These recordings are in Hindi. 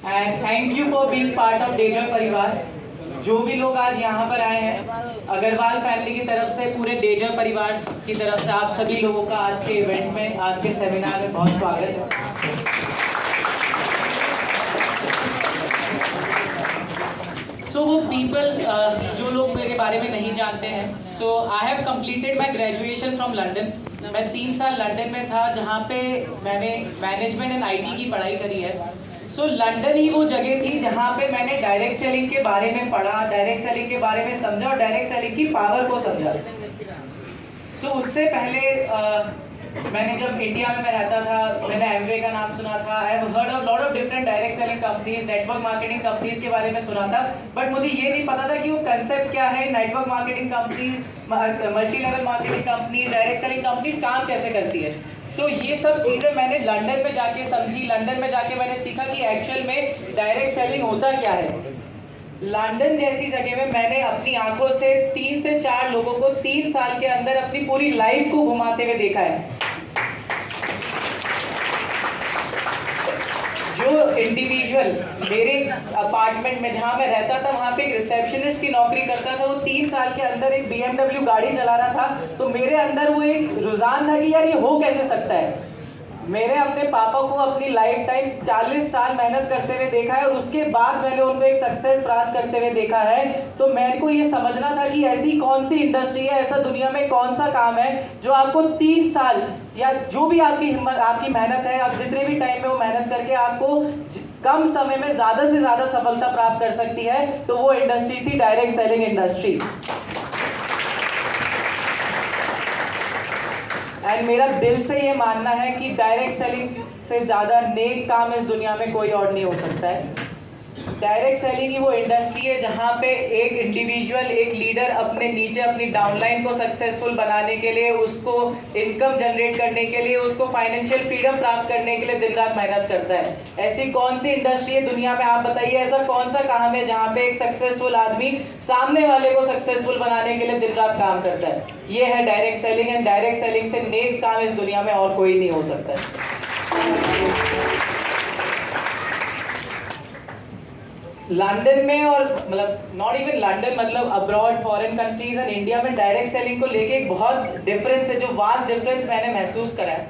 And thank you for being part of Dejoy परिवार। जो भी लोग आज यहाँ पर आए हैं, अग्रवाल फैमिली की तरफ से, पूरे डेजॉय परिवार की तरफ से आप सभी लोगों का आज के इवेंट में, आज के सेमिनार में बहुत स्वागत है। सो वो पीपल जो लोग मेरे बारे में नहीं जानते हैं, so I have completed my graduation from London. मैं 3 साल लंदन में था, जहाँ पे मैंने मैनेजमेंट एंड आईटी की पढ़ाई करी है। सो लंदन ही वो जगह थी जहाँ पे मैंने डायरेक्ट सेलिंग के बारे में पढ़ा, डायरेक्ट सेलिंग के बारे में समझा और डायरेक्ट सेलिंग की पावर को समझा। सो उससे पहले मैंने जब इंडिया में मैं रहता था, मैंने एमवे का नाम सुना था। I have heard of lot of different direct selling companies, network marketing companies के बारे में सुना था, बट मुझे ये नहीं पता था कि वो कंसेप्ट क्या है। Network marketing companies, multi level marketing companies, direct selling companies काम कैसे करती है। सो ये सब चीज़ें मैंने लंदन में जाके समझी। लंदन में जाके मैंने सीखा कि एक्चुअल में डायरेक्ट सेलिंग होता क्या है। लंदन जैसी जगह में मैंने अपनी आंखों से 3 से 4 लोगों को 3 साल के अंदर अपनी पूरी लाइफ को घुमाते हुए देखा है। जो इंडिविजुअल मेरे अपार्टमेंट में जहाँ मैं रहता था, वहाँ पे एक रिसेप्शनिस्ट की नौकरी करता था, वो 3 साल के अंदर एक BMW गाड़ी चला रहा था। तो मेरे अंदर वो एक रुझान था कि यार ये हो कैसे सकता है। मैंने अपने पापा को अपनी लाइफ टाइम 40 साल मेहनत करते हुए देखा है और उसके बाद मैंने उनको एक सक्सेस प्राप्त करते हुए देखा है। तो मेरे को ये समझना था कि ऐसी कौन सी इंडस्ट्री है, ऐसा दुनिया में कौन सा काम है जो आपको 3 साल या जो भी आपकी हिम्मत, आपकी मेहनत है, आप जितने भी टाइम में वो मेहनत करके आपको कम समय में ज़्यादा से ज़्यादा सफलता प्राप्त कर सकती है। तो वो इंडस्ट्री थी डायरेक्ट सेलिंग इंडस्ट्री। एंड मेरा दिल से ये मानना है कि डायरेक्ट सेलिंग से ज़्यादा नेक काम इस दुनिया में कोई और नहीं हो सकता है। डायरेक्ट सेलिंग ही वो इंडस्ट्री है जहाँ पे एक इंडिविजुअल, एक लीडर अपने नीचे अपनी डाउनलाइन को सक्सेसफुल बनाने के लिए, उसको इनकम जनरेट करने के लिए, उसको फाइनेंशियल फ्रीडम प्राप्त करने के लिए दिन रात मेहनत करता है। ऐसी कौन सी इंडस्ट्री है दुनिया में, आप बताइए, ऐसा कौन सा काम है जहाँ पे एक सक्सेसफुल आदमी सामने वाले को सक्सेसफुल बनाने के लिए दिन रात काम करता है। ये है direct selling. And direct selling से नेक काम इस दुनिया में और कोई नहीं हो सकता है। लंदन में और मतलब नॉट इवन लंदन, मतलब abroad, foreign countries and India में डायरेक्ट सेलिंग को लेके एक बहुत डिफरेंस है, जो वास्ट डिफरेंस मैंने महसूस करा है।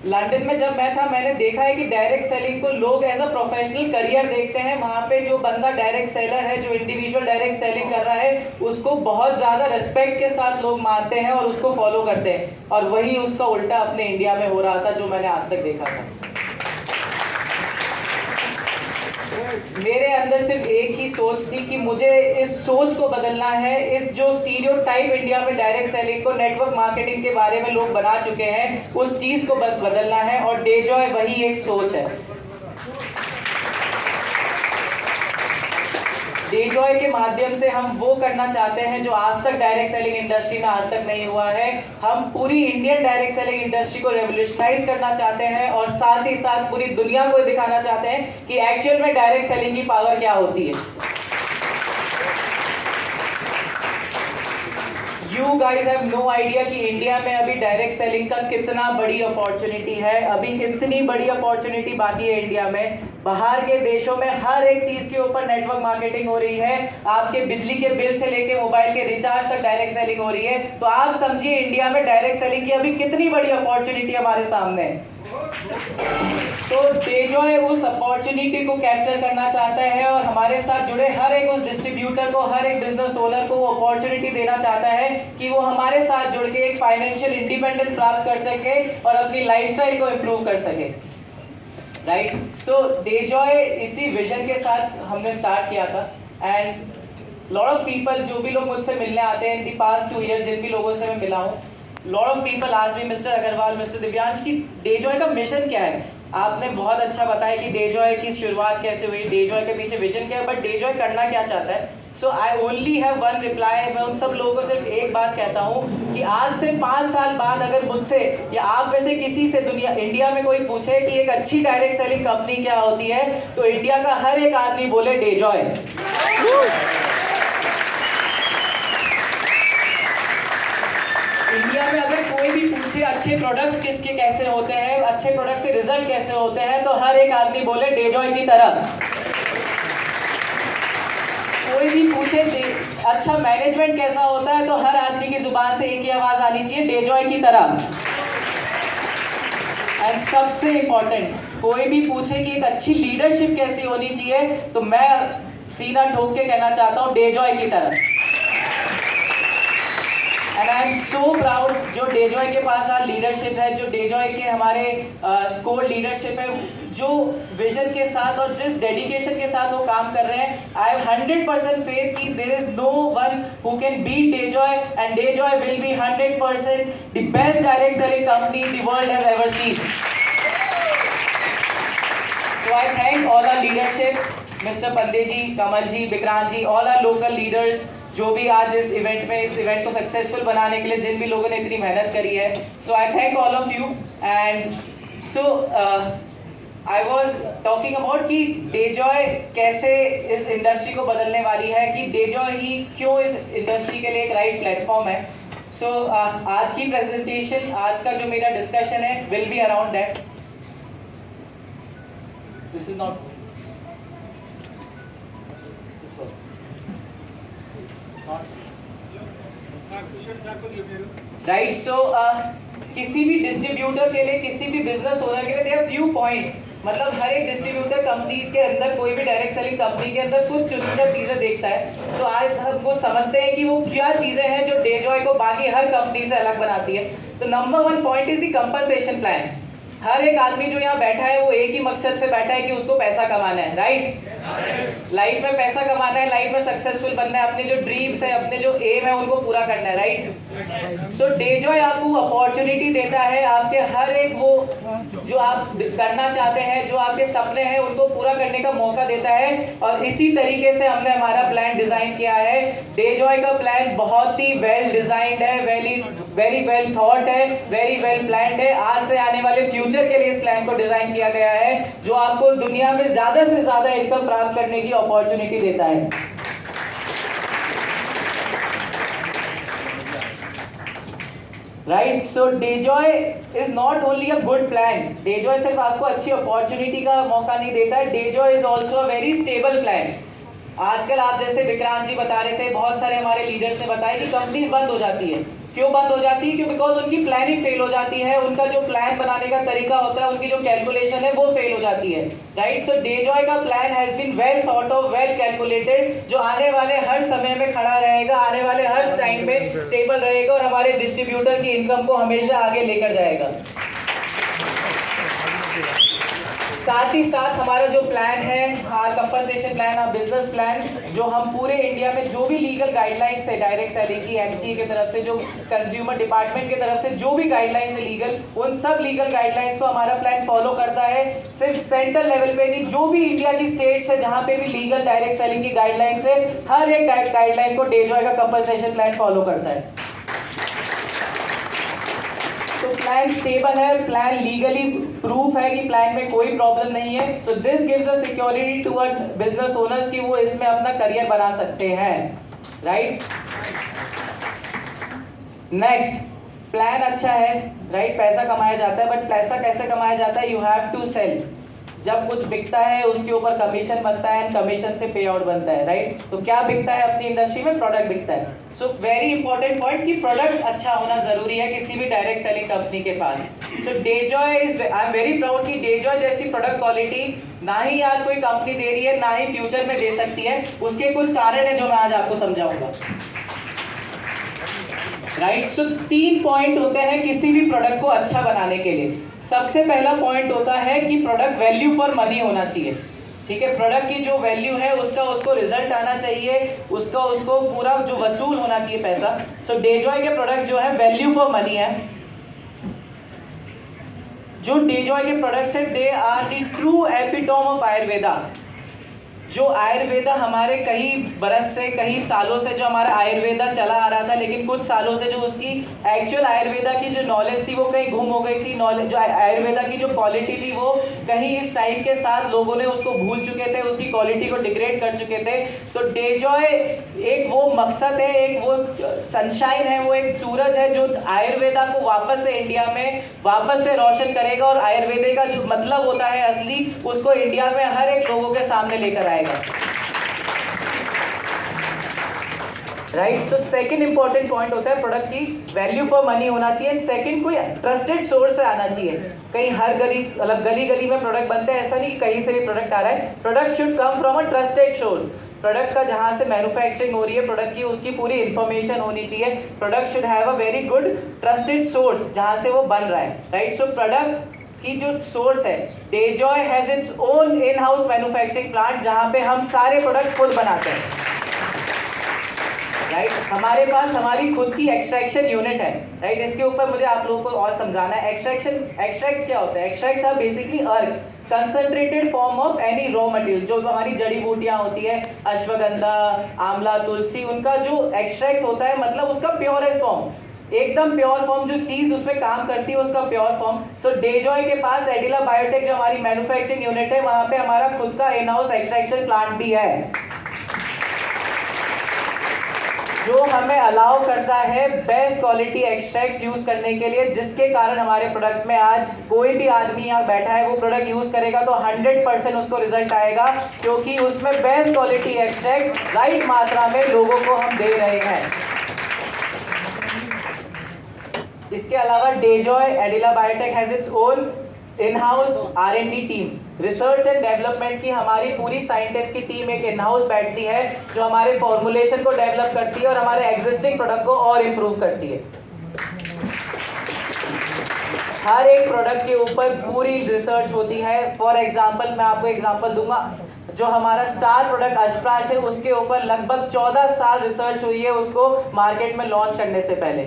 लंदन में जब मैं था, मैंने देखा है कि डायरेक्ट सेलिंग को लोग एज अ प्रोफेशनल करियर देखते हैं। वहाँ पे जो बंदा डायरेक्ट सेलर है, जो इंडिविजुअल डायरेक्ट सेलिंग कर रहा है, उसको बहुत ज़्यादा रिस्पेक्ट के साथ लोग मानते हैं और उसको फॉलो करते हैं। और वही उसका उल्टा अपने इंडिया में हो रहा था, जो मैंने आज तक देखा था। मेरे अंदर सिर्फ एक ही सोच थी कि मुझे इस सोच को बदलना है। इस जो स्टीरियोटाइप इंडिया में डायरेक्ट सेलिंग को, नेटवर्क मार्केटिंग के बारे में लोग बना चुके हैं, उस चीज़ को बदलना है। और डेजॉय वही एक सोच है। डेजॉय के माध्यम से हम वो करना चाहते हैं जो आज तक डायरेक्ट सेलिंग इंडस्ट्री में आज तक नहीं हुआ है। हम पूरी इंडियन डायरेक्ट सेलिंग इंडस्ट्री को रेवोल्यूशनाइज करना चाहते हैं और साथ ही साथ पूरी दुनिया को दिखाना चाहते हैं कि एक्चुअल में डायरेक्ट सेलिंग की पावर क्या होती है। You guys have no idea कि इंडिया में अभी डायरेक्ट सेलिंग का कितना बड़ी अपॉर्चुनिटी है। अभी इतनी बड़ी अपॉर्चुनिटी बाकी है इंडिया में। बाहर के देशों में हर एक चीज़ के ऊपर नेटवर्क मार्केटिंग हो रही है। आपके बिजली के बिल से लेके मोबाइल के रिचार्ज तक डायरेक्ट सेलिंग हो रही है। तो आप समझिए इंडिया में डायरेक्ट सेलिंग की अभी कितनी बड़ी अपॉर्चुनिटी हमारे सामने है। तो डेजॉय उस अपॉर्चुनिटी को कैप्चर करना चाहता है और हमारे साथ जुड़े हर एक उस डिस्ट्रीब्यूटर को, हर एक बिजनेस ओनर को वो अपॉर्चुनिटी देना चाहता है कि वो हमारे साथ जुड़ के एक फाइनेंशियल इंडिपेंडेंस प्राप्त कर सके और अपनी लाइफस्टाइल को इम्प्रूव कर सके। राइट। सो डेजॉय इसी विजन के साथ हमने स्टार्ट किया था। एंड लॉट ऑफ पीपल, जो भी लोग मुझसे मिलने आते हैं इन दी पास्ट 2 ईयर, जिन भी लोगों से मैं मिला हूँ, लॉट ऑफ पीपल आज भी मिस्टर अग्रवाल, मिस्टर दिव्यांश की डेजॉय का मिशन क्या है। आपने बहुत अच्छा बताया कि डेजॉय की शुरुआत कैसे हुई, डेजॉय के पीछे विजन क्या है, बट डेजॉय करना क्या चाहता है। So I only have one reply. मैं उन सब लोगों को सिर्फ एक बात कहता हूँ कि आज से 5 साल बाद अगर मुझसे या आप में से किसी से इंडिया में कोई पूछे कि एक अच्छी डायरेक्ट सेलिंग कंपनी क्या होती है, तो इंडिया का हर एक आदमी बोले डेजॉय। इंडिया में अगर कोई भी पूछे अच्छे प्रोडक्ट्स किसके कैसे होते हैं, अच्छे प्रोडक्ट से रिजल्ट कैसे होते हैं, तो हर एक आदमी बोले डेजॉय की तरह। कोई भी पूछे अच्छा मैनेजमेंट कैसा होता है, तो हर आदमी की जुबान से एक ही आवाज आनी चाहिए, डेजॉय की तरह। एंड सबसे इंपॉर्टेंट, कोई भी पूछे कि एक अच्छी लीडरशिप कैसी होनी चाहिए, तो मैं सीना ठोक के कहना चाहता हूँ, डेजॉय की तरह। And I am so proud जो डेजॉय के पास आज लीडरशिप है, जो डेजॉय के हमारे कोर लीडरशिप है, जो विजन के साथ और जिस डेडिकेशन के साथ वो काम कर रहे हैं। आई हैव 100% फेथ कि there is no one who can beat Dejoy, and Dejoy will be 100% the best direct selling company the world has ever seen. So I thank all our leadership, mister Pandey ji, Kamal ji, Vikrant ji, all our local leaders, जो भी आज इस इवेंट को सक्सेसफुल बनाने के लिए जिन भी लोगों ने इतनी मेहनत करी है। So I thank all of you. And so I was talking about कि डेजॉय कैसे इस इंडस्ट्री को बदलने वाली है, कि डेजॉय ही क्यों इस इंडस्ट्री के लिए एक राइट प्लेटफॉर्म है। सो आज की प्रेजेंटेशन, आज का जो मेरा डिस्कशन है, will be around that. This is not right. So किसी भी डिस्ट्रीब्यूटर के लिए, किसी भी बिजनेस ओनर के लिए देयर आर फ्यू पॉइंट्स। मतलब हर एक डिस्ट्रीब्यूटर कंपनी के अंदर, कोई भी डायरेक्ट सेलिंग कंपनी के अंदर कुछ चुनिंदा चीजें देखता है। तो आज हम वो समझते हैं कि वो क्या चीजें हैं जो डेजॉय को बाकी हर कंपनी से अलग बनाती है। तो number 1 point is the compensation plan. हर एक आदमी जो यहाँ बैठा है वो एक ही मकसद से बैठा है कि उसको पैसा कमाना है, राइट? लाइफ में पैसा कमाना है, लाइफ में सक्सेसफुल बनना है, अपने जो ड्रीम्स है, अपने जो एम है, उनको पूरा करना है, राइट? सो डेजॉय आपको अपॉर्चुनिटी देता है, आपके हर एक वो जो आप करना चाहते हैं, जो आपके सपने हैं, उनको पूरा करने का मौका देता है। और इसी तरीके से हमने हमारा प्लान डिजाइन किया है। डेजॉय का प्लान बहुत ही वेल डिजाइंड है, वेरी वेल थॉट है, वेरी वेल प्लान्ड है। आज से आने वाले फ्यूचर के लिए इस प्लान को डिजाइन किया गया है, जो आपको दुनिया में ज्यादा से ज्यादा इनकम प्राप्त करने की अपॉर्चुनिटी देता है। Right, so Dejoy is not only a good plan. Dejoy सिर्फ आपको अच्छी अपॉर्चुनिटी का मौका नहीं देता है, Dejoy is also a very stable plan. आजकल आप जैसे विक्रांत जी बता रहे थे, बहुत सारे हमारे लीडर्स ने बताया कि कंपनीज बंद हो जाती है। क्यों बंद हो जाती है? क्यों? बिकॉज उनकी प्लानिंग फेल हो जाती है, उनका जो प्लान बनाने का तरीका होता है, उनकी जो कैलकुलेशन है वो फेल हो जाती है, राइट? सो डेजॉय का plan has been well thought of, well calculated, जो आने वाले हर समय में खड़ा रहेगा, आने वाले हर टाइम में स्टेबल रहेगा और हमारे डिस्ट्रीब्यूटर की इनकम को हमेशा आगे लेकर जाएगा। साथ ही साथ हमारा जो प्लान है, हमारा कंपनसेशन प्लान, और बिजनेस प्लान, जो हम पूरे इंडिया में जो भी लीगल गाइडलाइंस है, डायरेक्ट सेलिंग की, एमसीए की तरफ से, जो कंज्यूमर डिपार्टमेंट की तरफ से जो भी गाइडलाइंस है लीगल, उन सब लीगल गाइडलाइंस को हमारा प्लान फॉलो करता है। सिर्फ सेंट्रल लेवल पे नहीं, जो भी इंडिया की स्टेट्स है जहां पे भी लीगल डायरेक्ट सेलिंग की गाइडलाइंस है, हर एक गाइडलाइन को डेजॉय का कंपनसेशन प्लान फॉलो करता है। तो प्लान स्टेबल है, प्लान लीगली प्रूफ है कि प्लान में कोई प्रॉब्लम नहीं है। So this gives a security to a business owners कि वो इसमें अपना करियर बना सकते हैं, राइट? नेक्स्ट, प्लान अच्छा है, राइट? पैसा कमाया जाता है, बट पैसा कैसे कमाया जाता है? You have to sell. जब कुछ बिकता है उसके ऊपर कमीशन बनता है, कमीशन से पे आउट बनता है, राइट? तो क्या बिकता है अपनी इंडस्ट्री में? प्रोडक्ट बिकता है। सो वेरी इंपॉर्टेंट पॉइंट कि प्रोडक्ट अच्छा होना जरूरी है किसी भी डायरेक्ट सेलिंग कंपनी के पास। So Dejoy is, I am very proud कि डेजॉय जैसी प्रोडक्ट क्वालिटी ना ही आज कोई कंपनी दे रही है, ना ही फ्यूचर में दे सकती है। उसके कुछ कारण है जो मैं आज आपको समझाऊंगा, राइट? सो 3 पॉइंट होते हैं किसी भी प्रोडक्ट को अच्छा बनाने के लिए। सबसे पहला पॉइंट होता है कि प्रोडक्ट वैल्यू फॉर मनी होना चाहिए, ठीक है? प्रोडक्ट की जो वैल्यू है उसका उसको रिजल्ट आना चाहिए, उसको पूरा जो वसूल होना चाहिए पैसा। सो डेजॉय के प्रोडक्ट जो है वैल्यू फॉर मनी है। जो डेजॉय के प्रोडक्ट्स है, they are the true epitome of Ayurveda. जो आयुर्वेदा हमारे कई बरस से, कई सालों से जो हमारा आयुर्वेदा चला आ रहा था, लेकिन कुछ सालों से जो उसकी एक्चुअल आयुर्वेदा की जो नॉलेज थी वो कहीं गुम हो गई थी। नॉलेज, जो आयुर्वेदा की जो क्वालिटी थी वो कहीं इस टाइम के साथ लोगों ने उसको भूल चुके थे, उसकी क्वालिटी को डिग्रेड कर चुके थे। तो डेजॉय एक वो मकसद है, एक वो सनशाइन है, वो एक सूरज है जो आयुर्वेदा को वापस से इंडिया में वापस से रोशन करेगा, और आयुर्वेदा का जो मतलब होता है असली, उसको इंडिया में हर एक लोगों के सामने लेकर आएगा। Right. So second important point होता है प्रोडक्ट की वैल्यू फॉर मनी होना चाहिए, एंड सेकंड कोई ट्रस्टेड सोर्स से आना चाहिए। कहीं हर गली मतलब गली गली में प्रोडक्ट बनते हैं, ऐसा नहीं कि कहीं से भी प्रोडक्ट आ रहा है। Product should come from a trusted source. Product का जहाँ से मैन्युफैक्चरिंग हो रही है प्रोडक्ट की, उसकी पूरी इंफॉर्मेशन होनी चाहिए। Product should have a very good trusted source जहाँ से वो बन रहा है, राइट। सो प्रोडक्ट की जो सोर्स है, Dejoy has its own in house manufacturing plant जहाँ पे हम सारे प्रोडक्ट खुद बनाते हैं, राइट। हमारे पास हमारी खुद की एक्सट्रैक्शन यूनिट है, राइट। इसके ऊपर मुझे आप लोगों को और समझाना है। एक्सट्रैक्ट्स क्या होता है? एक्सट्रैक्ट्स आर बेसिकली अर्ग, concentrated form of any raw material. जो हमारी जड़ी बूटियां होती है, अश्वगंधा, आंवला, तुलसी, उनका जो एक्सट्रैक्ट होता है मतलब उसका प्योरेस्ट फॉर्म, एकदम प्योर फॉर्म, जो चीज उसमें काम करती है उसका प्योर फॉर्म। सो डेजॉय के पास एडिला बायोटेक जो हमारी मैन्युफैक्चरिंग यूनिट है, वहां पे हमारा खुद का इन हाउस एक्सट्रैक्शन प्लांट भी है, जो हमें अलाउ करता है बेस्ट क्वालिटी एक्सट्रैक्ट्स यूज करने के लिए, जिसके कारण हमारे प्रोडक्ट में आज कोई भी आदमी यहाँ बैठा है वो प्रोडक्ट यूज करेगा तो 100% उसको रिजल्ट आएगा, क्योंकि उसमें बेस्ट क्वालिटी एक्सट्रैक्ट राइट मात्रा में लोगों को हम दे रहे हैं। इसके अलावा Dejoy Adila biotech has its own in house R&D team. Research and development की हमारी पूरी साइंटिस्ट की टीम एक इन हाउस बैठती है जो हमारे फॉर्मुलेशन को डेवलप करती है और हमारे एग्जिस्टिंग प्रोडक्ट को और इम्प्रूव करती है। हर एक प्रोडक्ट के ऊपर पूरी रिसर्च होती है। फॉर एग्जांपल मैं आपको एग्जांपल दूंगा, जो हमारा स्टार प्रोडक्ट अश्प्राश है उसके ऊपर लगभग 14 साल रिसर्च हुई है उसको मार्केट में लॉन्च करने से पहले।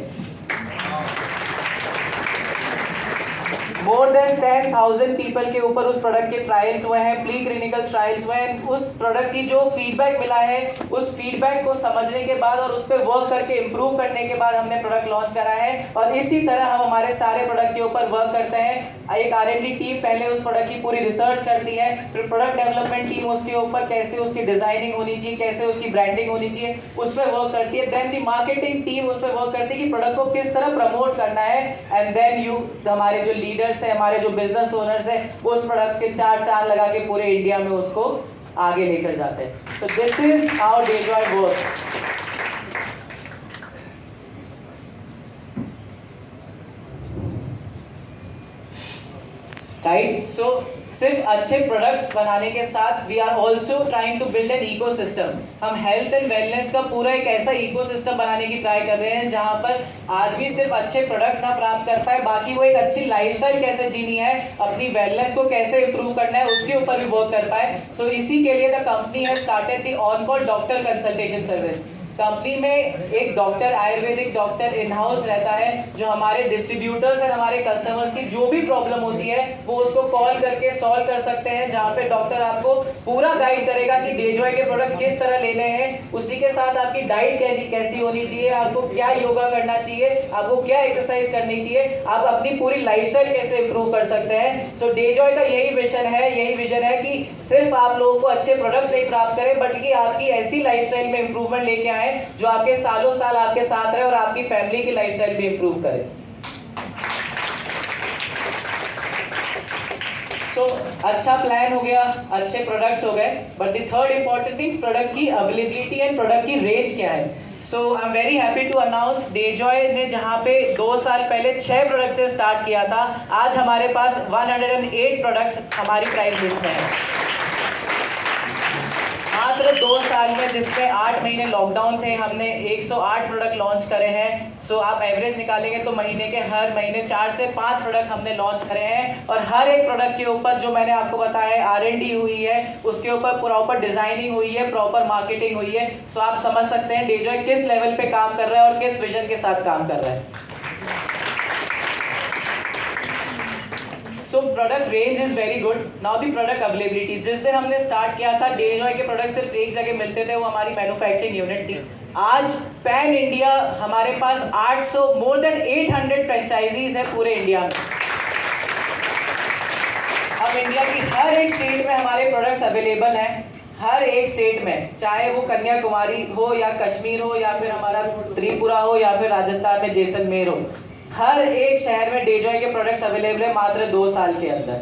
मोर देन 10,000 पीपल के ऊपर उस प्रोडक्ट के ट्रायल्स हुए हैं, प्री क्लिनिकल ट्रायल्स हुए हैं। उस प्रोडक्ट की जो फीडबैक मिला है, उस फीडबैक को समझने के बाद और उस पर वर्क करके इम्प्रूव करने के बाद हमने प्रोडक्ट लॉन्च करा है। और इसी तरह हम हमारे सारे प्रोडक्ट के ऊपर वर्क करते हैं। एक R&D टीम पहले उस प्रोडक्ट की पूरी रिसर्च करती है, फिर प्रोडक्ट डेवलपमेंट टीम उसके ऊपर कैसे उसकी डिजाइनिंग होनी चाहिए, कैसे उसकी ब्रांडिंग होनी चाहिए, उस पर वर्क करती है। देन दी मार्केटिंग टीम उस पर वर्क करती है कि प्रोडक्ट को किस तरह प्रमोट करना है। एंड देन हमारे जो लीडर्स है, हमारे जो बिजनेस ओनर्स है, वो उस प्रोडक्ट के चार चांद लगा के पूरे इंडिया में उसको आगे लेकर जाते हैं। So this is how Dejoy works. Right. So सिर्फ अच्छे प्रोडक्ट्स बनाने के साथ we are also trying to build an ecosystem. हम हेल्थ एंड वेलनेस का पूरा एक ऐसा इकोसिस्टम बनाने की ट्राई कर रहे हैं जहां पर आदमी सिर्फ अच्छे प्रोडक्ट ना प्राप्त कर पाए, बाकी वो एक अच्छी लाइफस्टाइल कैसे जीनी है, अपनी वेलनेस को कैसे इंप्रूव करना है, उसके ऊपर भी वर्क कर पाए। सो इसी के लिए the company has started the on call doctor consultation service. Company में एक doctor, Ayurvedic doctor in house रहता है, जो हमारे डिस्ट्रीब्यूटर्स और हमारे कस्टमर्स की जो भी प्रॉब्लम होती है वो उसको कॉल करके सॉल्व कर सकते हैं। जहाँ पे डॉक्टर आपको पूरा गाइड करेगा कि डेजॉय के प्रोडक्ट किस तरह लेने हैं, उसी के साथ आपकी डाइट कैसी होनी चाहिए, आपको क्या योगा करना चाहिए, आपको क्या एक्सरसाइज करनी चाहिए, आप अपनी पूरी लाइफस्टाइल कैसे इंप्रूव कर सकते हैं। सो डेजॉय का यही विजन है कि सिर्फ आप लोगों को अच्छे प्रोडक्ट्स नहीं प्राप्त करें, बल्कि आपकी ऐसी लाइफस्टाइल में इंप्रूवमेंट लेके आए जो आपके सालों साल आपके साथ रहे और आपकी फैमिली की लाइफस्टाइल भी इंप्रूव करे। सो अच्छा प्लान हो गया, अच्छे प्रोडक्ट्स हो गए, but the third important thing product की अवेलेबिलिटी एंड प्रोडक्ट की रेंज क्या है। So I am very happy to announce Dejoy ने जहां पे 2 साल पहले 6 प्रोडक्ट से स्टार्ट किया था, आज हमारे पास 108 प्रोडक्ट्स हमारी प्राइस लिस्ट में है। मात्र 2 साल में, जिसमें 8 महीने लॉकडाउन थे, हमने 108 प्रोडक्ट लॉन्च करे हैं। सो आप एवरेज निकालेंगे तो हर महीने 4 से 5 प्रोडक्ट हमने लॉन्च करे हैं। और हर एक प्रोडक्ट के ऊपर जो मैंने आपको बताया है R&D हुई है, उसके ऊपर प्रॉपर डिजाइनिंग हुई है, प्रॉपर मार्केटिंग हुई है। सो आप समझ सकते हैं डेजॉय किस लेवल पे काम कर रहा है और किस विजन के साथ काम कर रहा है। So product range is very good. Now the product availability, जिस दिन हमने स्टार्ट किया था डेजॉय के प्रोडक्ट सिर्फ एक जगह मिलते थे, वो हमारी मैन्युफैक्चरिंग यूनिट थी। आज पैन इंडिया हमारे पास 800 मोर देन 800 फ्रेंचाइजीज है पूरे इंडिया में। अब इंडिया की हर एक स्टेट में हमारे प्रोडक्ट्स अवेलेबल हैं, हर एक स्टेट में, चाहे वो कन्याकुमारी हो या कश्मीर हो या फिर हमारा त्रिपुरा हो या फिर राजस्थान में जैसलमेर हो, हर एक शहर में डेजॉय के प्रोडक्ट्स अवेलेबल है मात्र 2 साल के अंदर।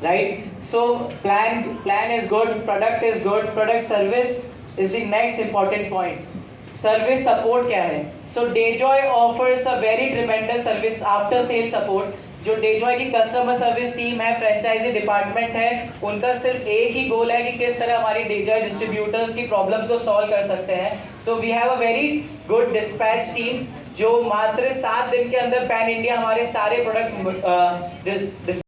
right? So plan is good, product is good, product service is the next important point. Service support क्या है? So Dejoy offers a very tremendous service after sale support. जो डेजॉय की कस्टमर सर्विस टीम है, फ्रेंचाइजी डिपार्टमेंट है, उनका सिर्फ एक ही गोल है कि किस तरह हमारी डेजॉय डिस्ट्रीब्यूटर्स की प्रॉब्लम्स को सॉल्व कर सकते हैं. So we have a very good dispatch team जो मात्र 7 दिन के अंदर पैन इंडिया हमारे सारे प्रोडक्ट